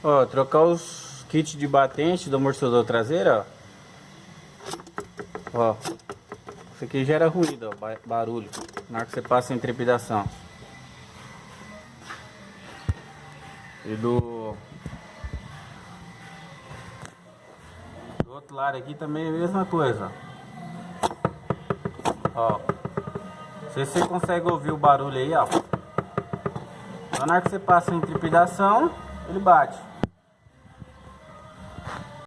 Ó, trocar os kits de batente do amortecedor traseiro, ó. Ó, isso aqui gera ruído, ó, barulho, na hora que você passa em trepidação. E do outro lado aqui também é a mesma coisa, ó. Não sei se você consegue ouvir o barulho aí, ó. Na hora que você passa em trepidação, ele bate.